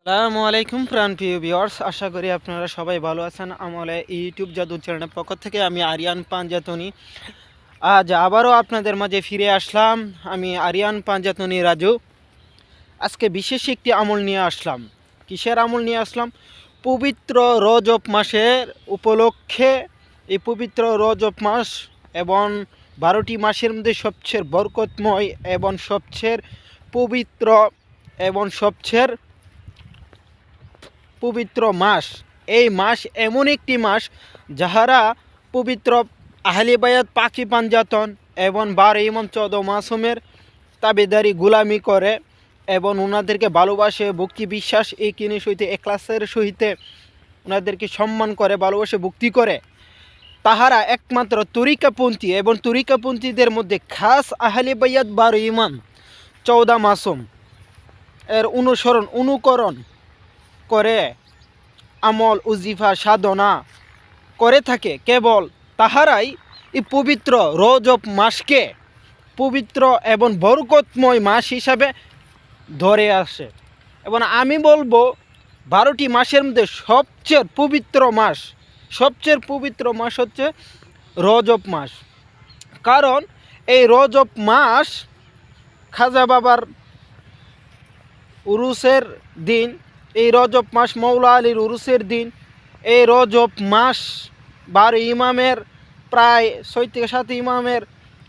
আসসালামু আলাইকুম প্রিয় ভিউয়ার্স, আশা করি আপনারা সবাই ভালো আছেন। আমলে ইউটিউব জাদু চ্যানেলের পক্ষ থেকে আমি আরিয়ান পাঞ্জাতনি আজ আবারও আপনাদের মাঝে ফিরে আসলাম। আমি আরিয়ান পাঞ্জাতনি রাজু। আজকে বিশেষ একটি আমল নিয়ে আসলাম। কিসের আমল নিয়ে আসলাম? পবিত্র রজব মাসের উপলক্ষে। এই পবিত্র রজব মাস এবং 12টি মাসের মধ্যে সবচেয়ে বরকতময় এবং সবচেয়ে পবিত্র এবং সবচেয়ে পবিত্র মাস। এই মাস এমন একটি মাস যাহারা পবিত্র আহলে বায়াত পাকি পাঞ্জাতন এবং 12 ইমাম 14 মাসুমের তাবেদারি গুলামি করে এবং ওনাদেরকে ভালোবাসে, ভক্তি বিশ্বাস এই কিনে সহিত এখলাসের সহিত ওনাদেরকে সম্মান করে, ভালোবাসে, ভক্তি করে। তাহারা একমাত্র তরিকাপন্থী এবং তরিকাপন্থীদের মধ্যে খাস আহলে বায়াত 12 ইমাম 14 মাসুম এর অনুকরণ করে আমল উজিফা সাধনা করে থাকে। কেবল তাহারাই এই পবিত্র রজব মাসকে পবিত্র এবং বরকতময় মাস হিসাবে ধরে আসে। এবং আমি বলবো 12টি মাসের মধ্যে সবচেয়ে পবিত্র মাস হচ্ছে রজব মাস। কারণ এই রজব মাস খাজা বাবার উরুসের দিন, এই রজব মাস মৌলা আলীর উরুসের দিন, এই রজব মাস 12 ইমামের প্রায় 6 থেকে 7 ইমামের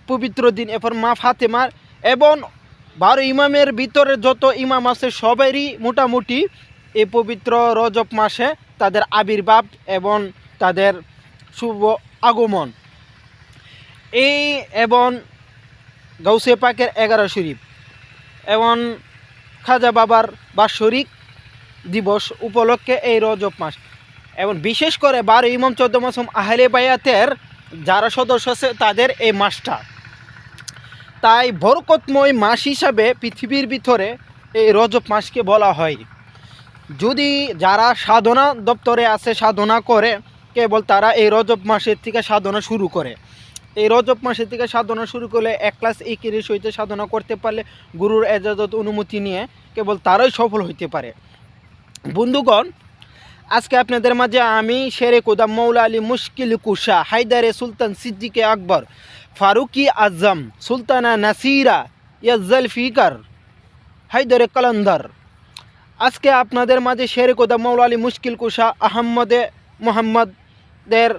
পবিত্র দিন। এরপর মা ফাতেমার এবং 12 ইমামের ভিতরে যত ইমাম আছে সবারই মোটামুটি এই পবিত্র রজব মাসে তাদের আবির্ভাব এবং তাদের শুভ আগমন। এই এবং গাউসে পাকের 11 শরীফ এবং খাজা বাবার বাৎসরিক দিবস উপলক্ষে এই রজব মাস। এবং বিশেষ করে 12 ইমাম 14 মাসুম আহলে বায়াতের যারা সদস্য আছে তাদের এই মাসটা, তাই বরকতময় মাস হিসাবে পৃথিবীর ভিতরে এই রজব মাসকে বলা হয়। যদি যারা সাধনা দপ্তরে আছে, সাধনা করে, কেবল তারা এই রজব মাসের থেকে সাধনা শুরু করে। এই রজব মাসের থেকে সাধনা শুরু করলে একলাস একের সহিত সাধনা করতে পারলে গুরুর এজাজত অনুমতি নিয়ে কেবল তারাই সফল হইতে পারে। বন্ধুগণ, আজকে আপনাদের মাঝে আমি শেরে কোদাম মৌলা আলী মুশকিল কুশা হায়দারে সুলতান সিদ্দিকে আকবর ফারুকি আজম সুলতানা নাসিরা ইয়াজ্জাল ফিকার হায়দারে কালান্দার, আজকে আপনাদের মাঝে শেরে কোদাম মৌলা আলী মুশকিল কুশা আহম্মদে মোহাম্মদের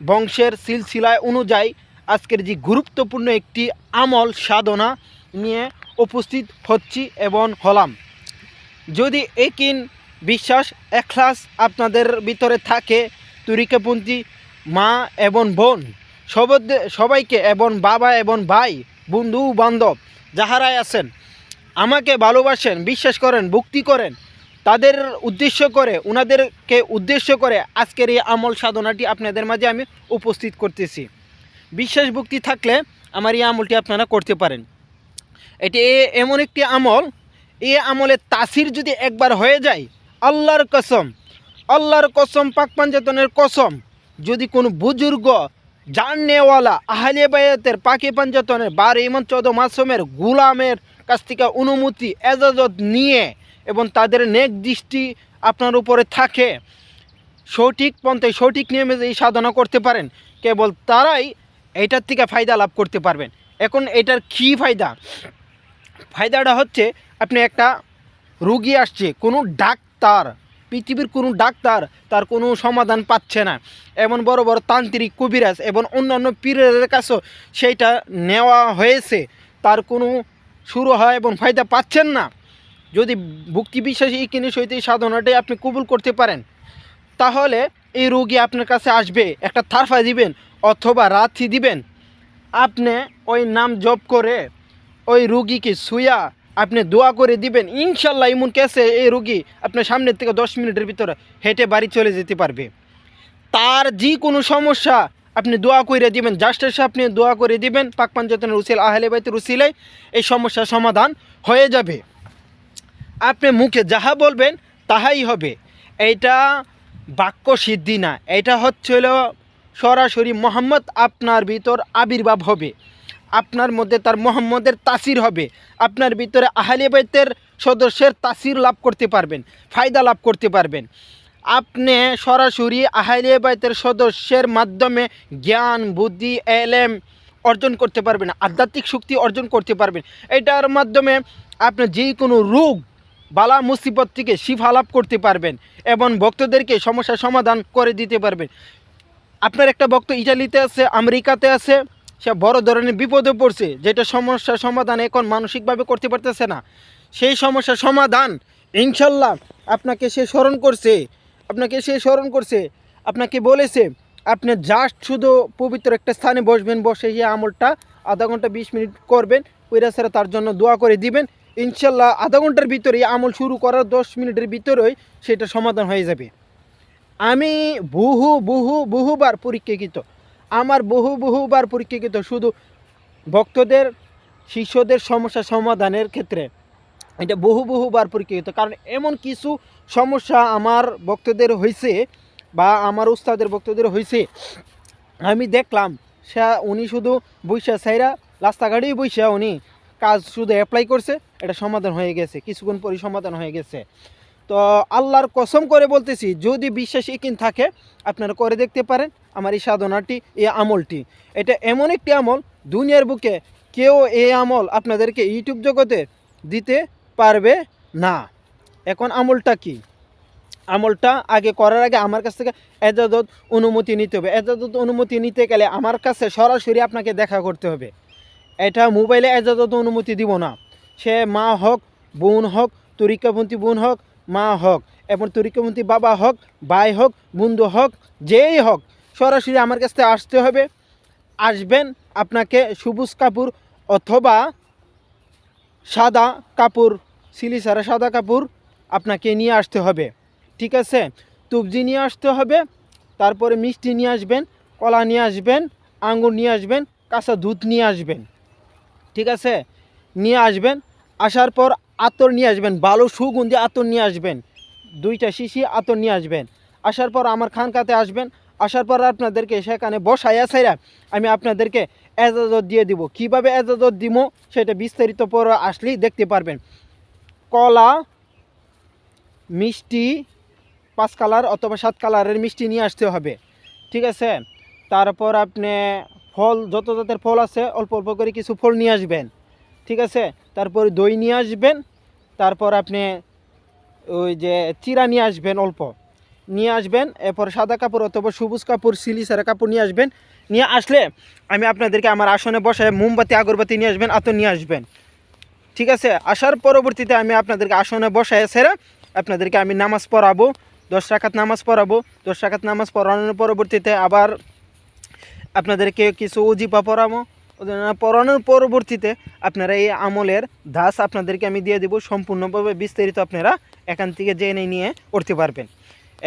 বংশের সিলসিলায় অনুযায়ী আজকের যে গুরুত্বপূর্ণ একটি আমল সাধনা নিয়ে উপস্থিত হচ্ছি এবং হলাম। যদি একিন বিশ্বাস এখলাস আপনাদের ভিতরে থাকে, তরিকাপন্থী মা এবং বোন সবাইকে এবং বাবা এবং ভাই বন্ধু বান্ধব যাহারাই আছেন আমাকে ভালোবাসেন, বিশ্বাস করেন, ভক্তি করেন, তাদের উদ্দেশ্য করে ওনাদেরকে উদ্দেশ্য করে আজকের এই আমল সাধনাটি আপনাদের মাঝে আমি উপস্থিত করতেছি। বিশ্বাস ভক্তি থাকলে আমার এই আমলটি আপনারা করতে পারেন। এটি এমন একটি আমল, এই আমলের তাসির যদি একবার হয়ে যায়, আল্লাহর কসম পাক পাঞ্জাতনের কসম, যদি কোনো বুজুর্গ জাননেওয়ালা আহলে বায়াতের পাকি পাঞ্জাতনের 12 ইমাম 14 মাসুমের গুলামের কাছ থেকে অনুমতি এজাজত নিয়ে এবং তাদের নেক দৃষ্টি আপনার উপরে থাকে, সঠিক পন্থায় সঠিক নিয়মে এই সাধনা করতে পারেন, কেবল তারাই এইটার থেকে ফায়দা লাভ করতে পারবেন। এখন এটার কী ফায়দাটা হচ্ছে, আপনি একটা রুগী আসছে, কোনো ডাক্তার, পৃথিবীর কোনো ডাক্তার তার কোনো সমাধান পাচ্ছে না, এমন বড় বড় তান্ত্রিক কবিরাজ এবং অন্যান্য পীরের কাছেও সেইটা নেওয়া হয়েছে, তার কোনো শুরু হয় এবং ফায়দা পাচ্ছেন না। যদি ভক্তি বিশ্বাসী কিনে সহিত এই সাধনাটাই আপনি কবুল করতে পারেন, তাহলে এই রোগী আপনার কাছে আসবে, একটা থারফা দিবেন অথবা রাথি দিবেন, আপনি ওই নাম জপ করে ওই রুগীকে শুয়া আপনি দোয়া করে দিবেন, ইনশাল্লাহ ইমন কেসে এই রুগী আপনার সামনের থেকে 10 মিনিটের ভিতরে হেঁটে বাড়ি চলে যেতে পারবে। তার যে কোনো সমস্যা আপনি দোয়া করে দিবেন, জাস্ট এসে আপনি দোয়া করে দিবেন, পাক পাঞ্জাতনের উসিল আহলে বাইতের উসিলায় এই সমস্যার সমাধান হয়ে যাবে। আপনি মুখে যাহা বলবেন তাহাই হবে। এইটা বাক্য সিদ্ধি না, এটা হচ্ছিল সরাসরি মোহাম্মদ আপনার ভিতর আবির্ভাব হবে, আপনার মধ্যে তার মোহাম্মদের তাসির হবে, আপনার ভিতরে আহলে বাইতের সদস্যের তাসির লাভ করতে পারবেন, ফায়দা লাভ করতে পারবেন। আপনি সরাসরি আহলে বাইতের সদস্যের মাধ্যমে জ্ঞান, বুদ্ধি, এলেম অর্জন করতে পারবেন, আধ্যাত্মিক শক্তি অর্জন করতে পারবেন। এটার মাধ্যমে আপনি যে কোনো রোগ বালা মুসিবত থেকে শিফা লাভ করতে পারবেন এবং ভক্তদেরকে সমস্যার সমাধান করে দিতে পারবেন। আপনার একটা ভক্ত ইটালিতে আছে, আমেরিকাতে আছে, সে বড় ধরনের বিপদে পড়ছে, যেটা সমস্যার সমাধান এখন মানসিকভাবে করতে পারতেছে না। সেই সমস্যার সমাধান ইনশাল্লাহ আপনাকে সে স্মরণ করছে, আপনাকে বলেছে আপনি জাস্ট শুধু পবিত্র একটা স্থানে বসবেন, বসে এই আমলটা আধা ঘন্টা 20 মিনিট করবেন, ওইরা স্যার তার জন্য দোয়া করে দিবেন। ইনশাল্লাহ আধা ঘন্টার ভিতরে এই আমল শুরু করার 10 মিনিটের ভিতরেই সেটা সমাধান হয়ে যাবে। আমি বহুবার পরীক্ষিত, আমার বহুবার পরীক্ষিত শুধু ভক্তদের, শিষ্যদের সমস্যা সমাধানের ক্ষেত্রে এটা বহুবার পরীক্ষিত। কারণ এমন কিছু সমস্যা আমার ভক্তদের হয়েছে বা আমার উস্তাদের ভক্তদের হয়েছে, আমি দেখলাম উনি শুধু বৈশা সাইরা রাস্তাঘাটেই বৈশা উনি কাজ শুধু অ্যাপ্লাই করছে, এটা সমাধান হয়ে গেছে, কিছুক্ষণ পরই সমাধান হয়ে গেছে। তো আল্লাহর কসম করে বলতেছি, যদি বিশ্বাস ইকিন থাকে আপনারা করে দেখতে পারেন আমার এই সাধনাটি, এই আমলটি। এটা এমন একটি আমল, দুনিয়ার বুকে কেউ এই আমল আপনাদেরকে ইউটিউব জগতে দিতে পারবে না। এখন আমলটা কি? আমলটা আগে করার আগে আমার কাছ থেকে এজাজত অনুমতি নিতে হবে। এজাজত অনুমতি নিতে গেলে আমার কাছে সরাসরি আপনাকে দেখা করতে হবে। এটা মোবাইলে এজাজত অনুমতি দিব না। সে মা হোক, বোন হোক, তরিকাপন্থী বোন হোক, মা হোক, এবং তরিকাপন্থী বাবা হোক, ভাই হোক, বন্ধু হোক, যেই হোক, সরাসরি আমার কাছ থেকে আসতে হবে। আসবেন, আপনাকে সবুজ কাপড় অথবা সাদা কাপড়, সিলি ছাড়া সাদা কাপড় আপনাকে নিয়ে আসতে হবে, ঠিক আছে? তুবজি নিয়ে আসতে হবে, তারপরে মিষ্টি নিয়ে আসবেন, কলা নিয়ে আসবেন, আঙ্গুর নিয়ে আসবেন, কাঁচা দুধ নিয়ে আসবেন, ঠিক আছে? নিয়ে আসবেন, আসার পর আতর নিয়ে আসবেন, ভালো সুগন্ধি আতর নিয়ে আসবেন, 2টা শিশি আতর নিয়ে আসবেন। আসার পর আমার খানকাতে আসবেন, আসার পর আপনাদেরকে সেখানে বসাইয়া ছাইরা আমি আপনাদেরকে এজাজত দিয়ে দিব। কিভাবে এজাজত দিব সেটা বিস্তারিত পর আসলেই দেখতে পারবেন। কলা, মিষ্টি 5 কালার অথবা 7 কালারের মিষ্টি নিয়ে আসতে হবে, ঠিক আছে? তারপর আপনি ফল, যত জাতের ফল আছে অল্প অল্প করে কিছু ফল নিয়ে আসবেন, ঠিক আছে? তারপর দই নিয়ে আসবেন, তারপর আপনি ওই যে চিরা নিয়ে আসবেন, অল্প নিয়ে আসবেন। এরপর সাদা কাপড় অথবা সবুজ কাপড়, সিলি ছাড়া কাপড় নিয়ে আসবেন। নিয়ে আসলে আমি আপনাদেরকে আমার আসনে বসায় মোমবাতি, আগরবাতি নিয়ে আসবেন, আতর নিয়ে আসবেন, ঠিক আছে? আসার পরবর্তীতে আমি আপনাদেরকে আসনে বসায় ছেড়ে আপনাদেরকে আমি নামাজ পড়াবো, 10 রাকাত নামাজ পড়াবো। 10 রাকাত নামাজ পড়ানোর পরবর্তীতে আবার আপনাদেরকে কিছু ওজিফা পড়ানোর পরবর্তীতে আপনারা এই আমলের ধাস আপনাদেরকে আমি দিয়ে দেব, সম্পূর্ণভাবে বিস্তারিত আপনারা এখান থেকে জেনে নিয়ে করতে পারবেন।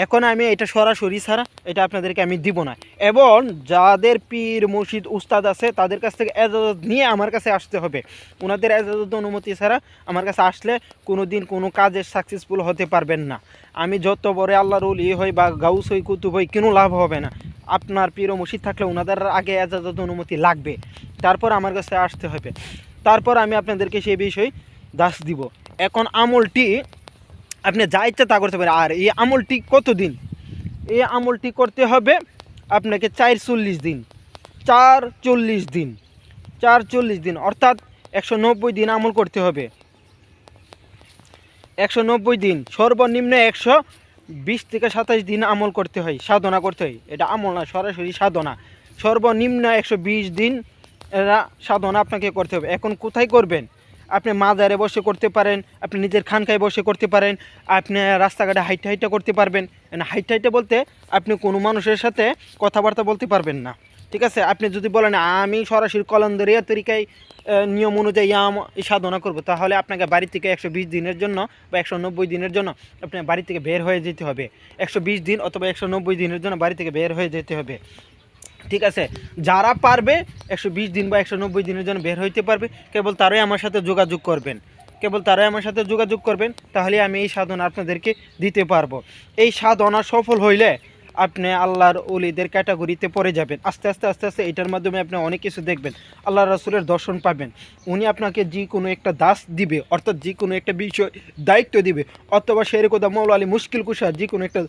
এখন আমি এটা সরাসরি ছাড়া এটা আপনাদেরকে আমি দিব না, এবং যাদের পীর মুর্শিদ উস্তাদ আছে তাদের কাছ থেকে এজাজত নিয়ে আমার কাছে আসতে হবে। ওনাদের এজাজত অনুমতি ছাড়া আমার কাছে আসলে কোনো দিন কোনো কাজে সাকসেসফুল হতে পারবেন না। আমি যত বড় আল্লাহর ওলি হই বা গাউস হই, কুতুব হই, কোনো লাভ হবে না। আপনার পীর মুর্শিদ থাকলে ওনাদের আগে এজাজত অনুমতি লাগবে, তারপর আমার কাছে আসতে হবে, তারপর আমি আপনাদেরকে সেই বিষয়ে দাস দিব। এখন আমলটি আপনি যা ইচ্ছা তা করতে পারেন। আর এই আমলটি কতদিন? এই আমলটি করতে হবে আপনাকে 440 দিন, 440 দিন অর্থাৎ 190 দিন আমল করতে হবে। 190 দিন, সর্বনিম্ন 120 থেকে 27 দিন আমল করতে হয়, সাধনা করতে হয়। এটা আমল না, সরাসরি সাধনা। সর্বনিম্ন 120 দিন এরা সাধনা আপনাকে করতে হবে। এখন কোথায় করবেন? আপনি মাজারে বসে করতে পারেন, আপনি নিজের খানকায় বসে করতে পারেন, আপনি রাস্তাঘাটে হাইটা করতে পারবেন। হাইটা বলতে আপনি কোনো মানুষের সাথে কথাবার্তা বলতে পারবেন না, ঠিক আছে? আপনি যদি বলেন আমি সরাসরি কলন্দরিয়া তরিকায় নিয়ম অনুযায়ী এই সাধনা করব, তাহলে আপনাকে বাড়ি থেকে 120 দিনের জন্য বা 190 দিনের জন্য আপনার বাড়ি থেকে বের হয়ে যেতে হবে। 120 দিন অথবা 190 দিনের জন্য বাড়ি থেকে বের হয়ে যেতে হবে, ঠিক আছে? যারা পারবে 120 দিন বা 190 দিনের জন্য বের হইতে পারবে, কেবল তারাই আমার সাথে যোগাযোগ করবেন, তাহলে আমি এই সাধনা আপনাদেরকে দিতে পারবো। এই সাধনা সফল হইলে আপনি আল্লাহর ওলিদের ক্যাটাগরিতে পড়ে যাবেন। আস্তে আস্তে আস্তে আস্তে এটার মাধ্যমে আপনি অনেক কিছু দেখবেন, আল্লাহ রাসূলের দর্শন পাবেন। উনি আপনাকে যে কোনো একটা দাস দিবে, অর্থাৎ যে কোনো একটা বিষয় দায়িত্ব দিবে, অথবা শেরেখুদা মৌলা আলী মুশকিল কুশার যে কোনো একটা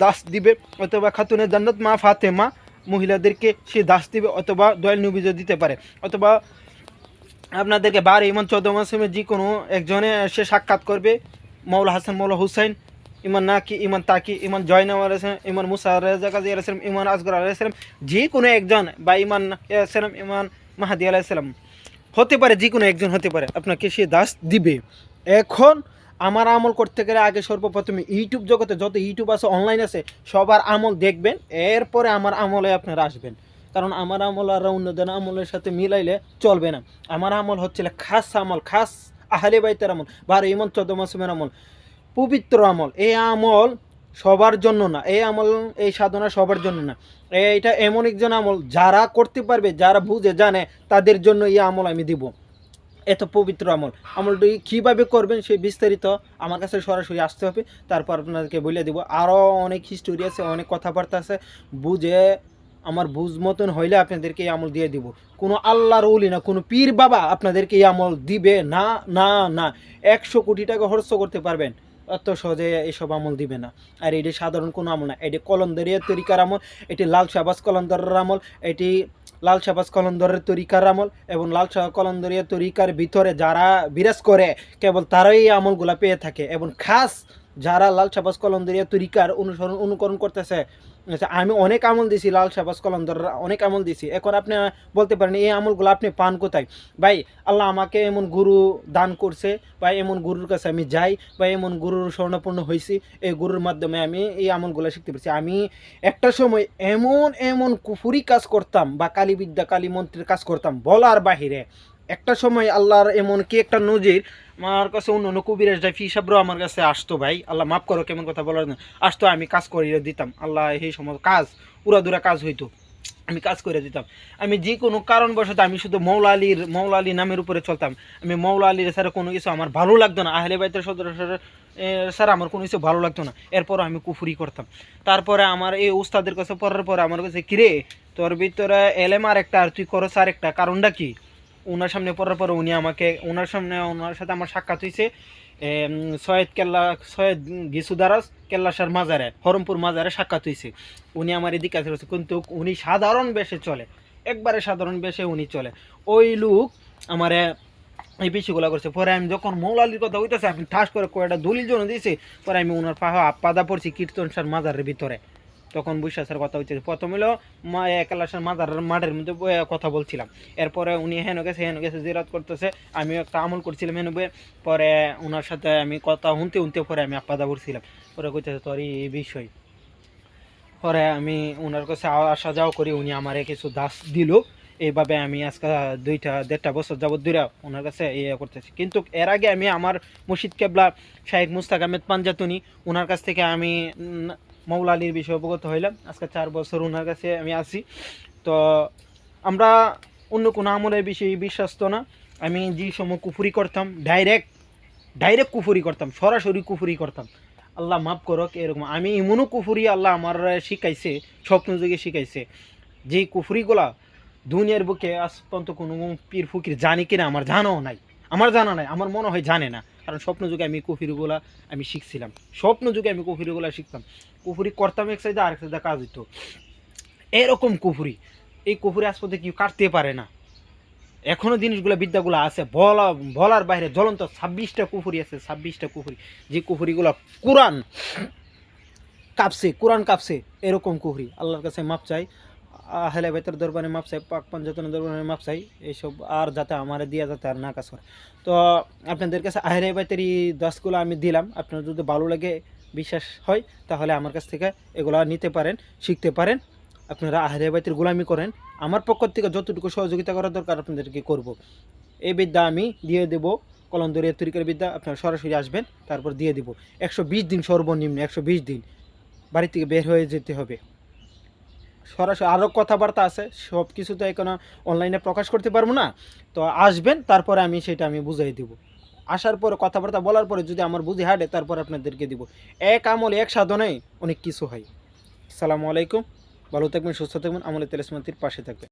দাস দিবে, অথবা খাতুনে জান্নাত মা ফাতেমা মহিলাদেরকে সে দাস দিবে, অথবা দয়াল নবীও দিতে পারে, অথবা আপনাদেরকে 12 ইমান 14 মাসেমে যে কোনো একজনে সে সাক্ষাৎ করবে, মৌলা হাসান, মৌলা হুসাইন, ইমান নাকি, ইমান তাকি, ইমান জয়নাম আলাইসালাম, ইমান মুসা রাজা কাজী আলাইসালাম, ইমান আসগর আলাইসালাম, যে কোনো একজন, বা ইমান আলাইসালাম, ইমান মাহাদি আলাইসালাম হতে পারে, যে কোনো একজন হতে পারে, আপনাকে সে দাস দিবে। এখন আমার আমল করতে গেলে আগে সর্বপ্রথমে ইউটিউব জগতে যত ইউটিউব আছে, অনলাইন আছে, সবার আমল দেখবেন, এরপরে আমার আমলে আপনারা আসবেন। কারণ আমার আমল আর অন্যদের আমলের সাথে মিলাইলে চলবে না। আমার আমল হচ্ছিল খাস আমল, খাস আহলে বাইতের আমল, 12 ইমান 14 মাসুমের আমল, পবিত্র আমল। এই আমল সবার জন্য না, এই আমল, এই সাধনা সবার জন্য না। এইটা এমন একজন আমল যারা করতে পারবে, যারা বুঝে জানে, তাদের জন্য এই আমল আমি দিব। এত পবিত্র আমল। আমলটি কীভাবে করবেন সেই বিস্তারিত আমার কাছে সরাসরি আসতে হবে, তারপর আপনাদেরকে বলে দিব। আরও অনেক হিস্টোরি আছে, অনেক কথাবার্তা আছে, বুঝে আমার বুঝ মতন হইলে আপনাদেরকে এই আমল দিয়ে দিব। কোনো আল্লাহর ওলি না, কোনো পীর বাবা আপনাদেরকে এই আমল দিবে না, না না। 100 কোটি টাকা খরচ করতে পারবেন, অত সহজে এসব আমল দিবে না। আর এটি সাধারণ কোনো আমল না, এটি কলন্দরিয়া তরিকার আমল, এটি লাল শাহবাজ কলন্দরের আমল, এটি লাল শাহবাজ কলন্দরের তরিকার আমল, এবং লাল শাহ কলন্দরিয়া তরিকার ভিতরে যারা বিরাজ করে কেবল তারাই এই আমলগুলা পেয়ে থাকে। এবং খাস যারা লাল শাহবাজ কলন্দরিয়া তরিকার অনুকরণ করতেছে, আমি অনেক আমল দিছি, লাল শাহবাজ কলন্দর অনেক আমল দিছি। এখন আপনি বলতে পারেন এই আমলগুলো আপনি পান কোথায়? ভাই, আল্লাহ আমাকে এমন গুরু দান করছে, বা এমন গুরুর কাছে আমি যাই, বা এমন গুরুর স্বর্ণপূর্ণ হয়েছি, এই গুরুর মাধ্যমে আমি এই আমলগুলো শিখতে পারছি। আমি একটা সময় এমন এমন কুফুরি কাজ করতাম, বা কালীবিদ্যা কালী মন্ত্রের কাজ করতাম বলার বাহিরে। একটা সময় আল্লাহর এমন কি একটা নজির, আমার কাছে অন্য অন্য কবিরাজ জাফি সাবরও আমার কাছে আসতো। ভাই, আল্লাহ মাফ করো, কেমন কথা বলার না, আসতো, আমি কাজ করিয়ে দিতাম। আল্লাহ এই সময় কাজ উড়াদুরা কাজ হইতো, আমি কাজ করে দিতাম। আমি যে কোনো কারণবশত আমি শুধু মৌলা আলী নামের উপরে চলতাম। আমি মৌলা আলীর ছাড়া কোনো কিছু আমার ভালো লাগতো না, আহলে বাইতের সদস্য স্যার আমার কোনো কিছু ভালো লাগতো না। এরপর আমি কুফুরি করতাম। তারপরে আমার এই উস্তাদের কাছে পড়ার পরে আমার কাছে, কিরে তোর ভিতরে এলেম আর একটা, আর তুই করস আর একটা, কারণটা কি? ওনার সামনে পড়ার পরে উনি আমাকে, ওনার সাথে আমার সাক্ষাৎ হয়েছে সৈয়দ গিসুদারাস কেল্লাসার মাজারে, হরমপুর মাজারে সাক্ষাৎ হয়েছে। উনি আমার এদিকে আছে, কিন্তু উনি সাধারণ বেশে চলে, একবারে সাধারণ বেশে উনি চলে। ওই লোক আমার এই বিষয়গুলো করছে। পরে আমি যখন মৌলালির কথা হইতেছে, আমি ঠাস করে কয়েকটা দলিল জন্য দিয়েছি, পরে আমি ওনার পাদা পড়ছি কীর্তন সার মাজারের ভিতরে। তখন বিশ্বাসের কথা হচ্ছে, প্রথম হলো কেলাসের মাঠের মধ্যে কথা বলছিলাম। এরপরে উনি হেন গেছে জিরাত করতেছে, আমি একটা আমল করছিলাম হেন বয়ে। পরে ওনার সাথে আমি কথা শুনতে পরে আমি আপাদা পড়ছিলাম। পরে কইতেছে তোর এই বিষয়। পরে আমি ওনার কাছে আসা যাওয়া করি, উনি আমারে কিছু দাস দিল। এইভাবে আমি আজকে 2-1.5 বছর যাবত ধরে ওনার কাছে ইয়ে করতেছি। কিন্তু এর আগে আমি আমার মুর্শিদ কেবলা শাহেখ মুস্তাক আহমেদ পাঞ্জাতুনি, ওনার কাছ থেকে আমি মৌলা আলীর বিষয়ে অবগত হইলাম। আজকে 4 বছর ওনার কাছে আমি আছি। তো আমরা অন্য কোনো আমলের বিষয়ে বিশ্বাস্ত না। আমি যে সময় কুফুরি করতাম, ডাইরেক্ট কুফুরি করতাম, সরাসরি কুফুরি করতাম। আল্লাহ মাফ করক, এরকম আমি এমনও কুফুরি আল্লাহ আমার শিখাইছে, স্বপ্ন যুগে শিখাইছে, যেই কুফুরিগুলা দুনিয়ার বুকে আজ পর্যন্ত কোনো পীর ফকির জানি কিনা আমার জানা নাই, আমার মনে হয় জানে না। কারণ স্বপ্ন যুগে আমি কুফুরিগুলা আমি শিখছিলাম, স্বপ্ন যুগে আমি কুফুরিগুলা শিখতাম। কুফুরি করতাম এক সাইডে, আরেক সাইডে কাজ হইতো, এরকম কুফুরি। এই কুফুরি আজ পর্যন্ত কেউ কাটতে পারে না। এখনও জিনিসগুলো বিদ্যাগুলো আছে, বলার বাইরে জ্বলন্ত 26টা কুফুরি আছে, 26টা কুফুরি। যে কুফুরিগুলো কোরআন কাঁপছে, এরকম কুফুরি। আল্লাহর কাছে মাপ চাই, আহলে বাইতের দরবারে মাপ চাই, পাক পাঞ্জাতনের দরবারে মাপ চাই, এইসব আর যাতে আমার দিয়া যাতে আর না কাজ করে। তো আপনাদের কাছে আহলে বাইতের এই দশগুলো আমি দিলাম। আপনার যদি ভালো লাগে, বিশ্বাস হয়, তাহলে আমার কাছ থেকে এগুলো নিতে পারেন, শিখতে পারেন। আপনারা আহলে বাইতের গোলামি করেন, আমার পক্ষ থেকে যতটুকু সহযোগিতা করা দরকার আপনাদেরকে করব। এই বিদ্যা আমি দিয়ে দেব, কলন্দরিয়া তরিকার বিদ্যা। আপনারা সরাসরি আসবেন, তারপর দিয়ে দেব। 120 দিন সর্বনিম্ন, 120 দিন বাড়ি থেকে বের হয়ে যেতে হবে। সরাসরি আরও কথাবার্তা আছে, সব কিছু তো এখন অনলাইনে প্রকাশ করতে পারবো না। তো আসবেন, তারপরে আমি সেটা বুঝাই দেব। আসার পরে কথাবার্তা বলার পরে যদি আমার বুঝে হাঁটে, তারপর আপনাদেরকে দিব। এক আমল এক সাধনায় অনেক কিছু হয়। আসসালামু আলাইকুম। ভালো থাকবেন, সুস্থ থাকবেন, আমলে তেলেসমাতির পাশে থাকবেন।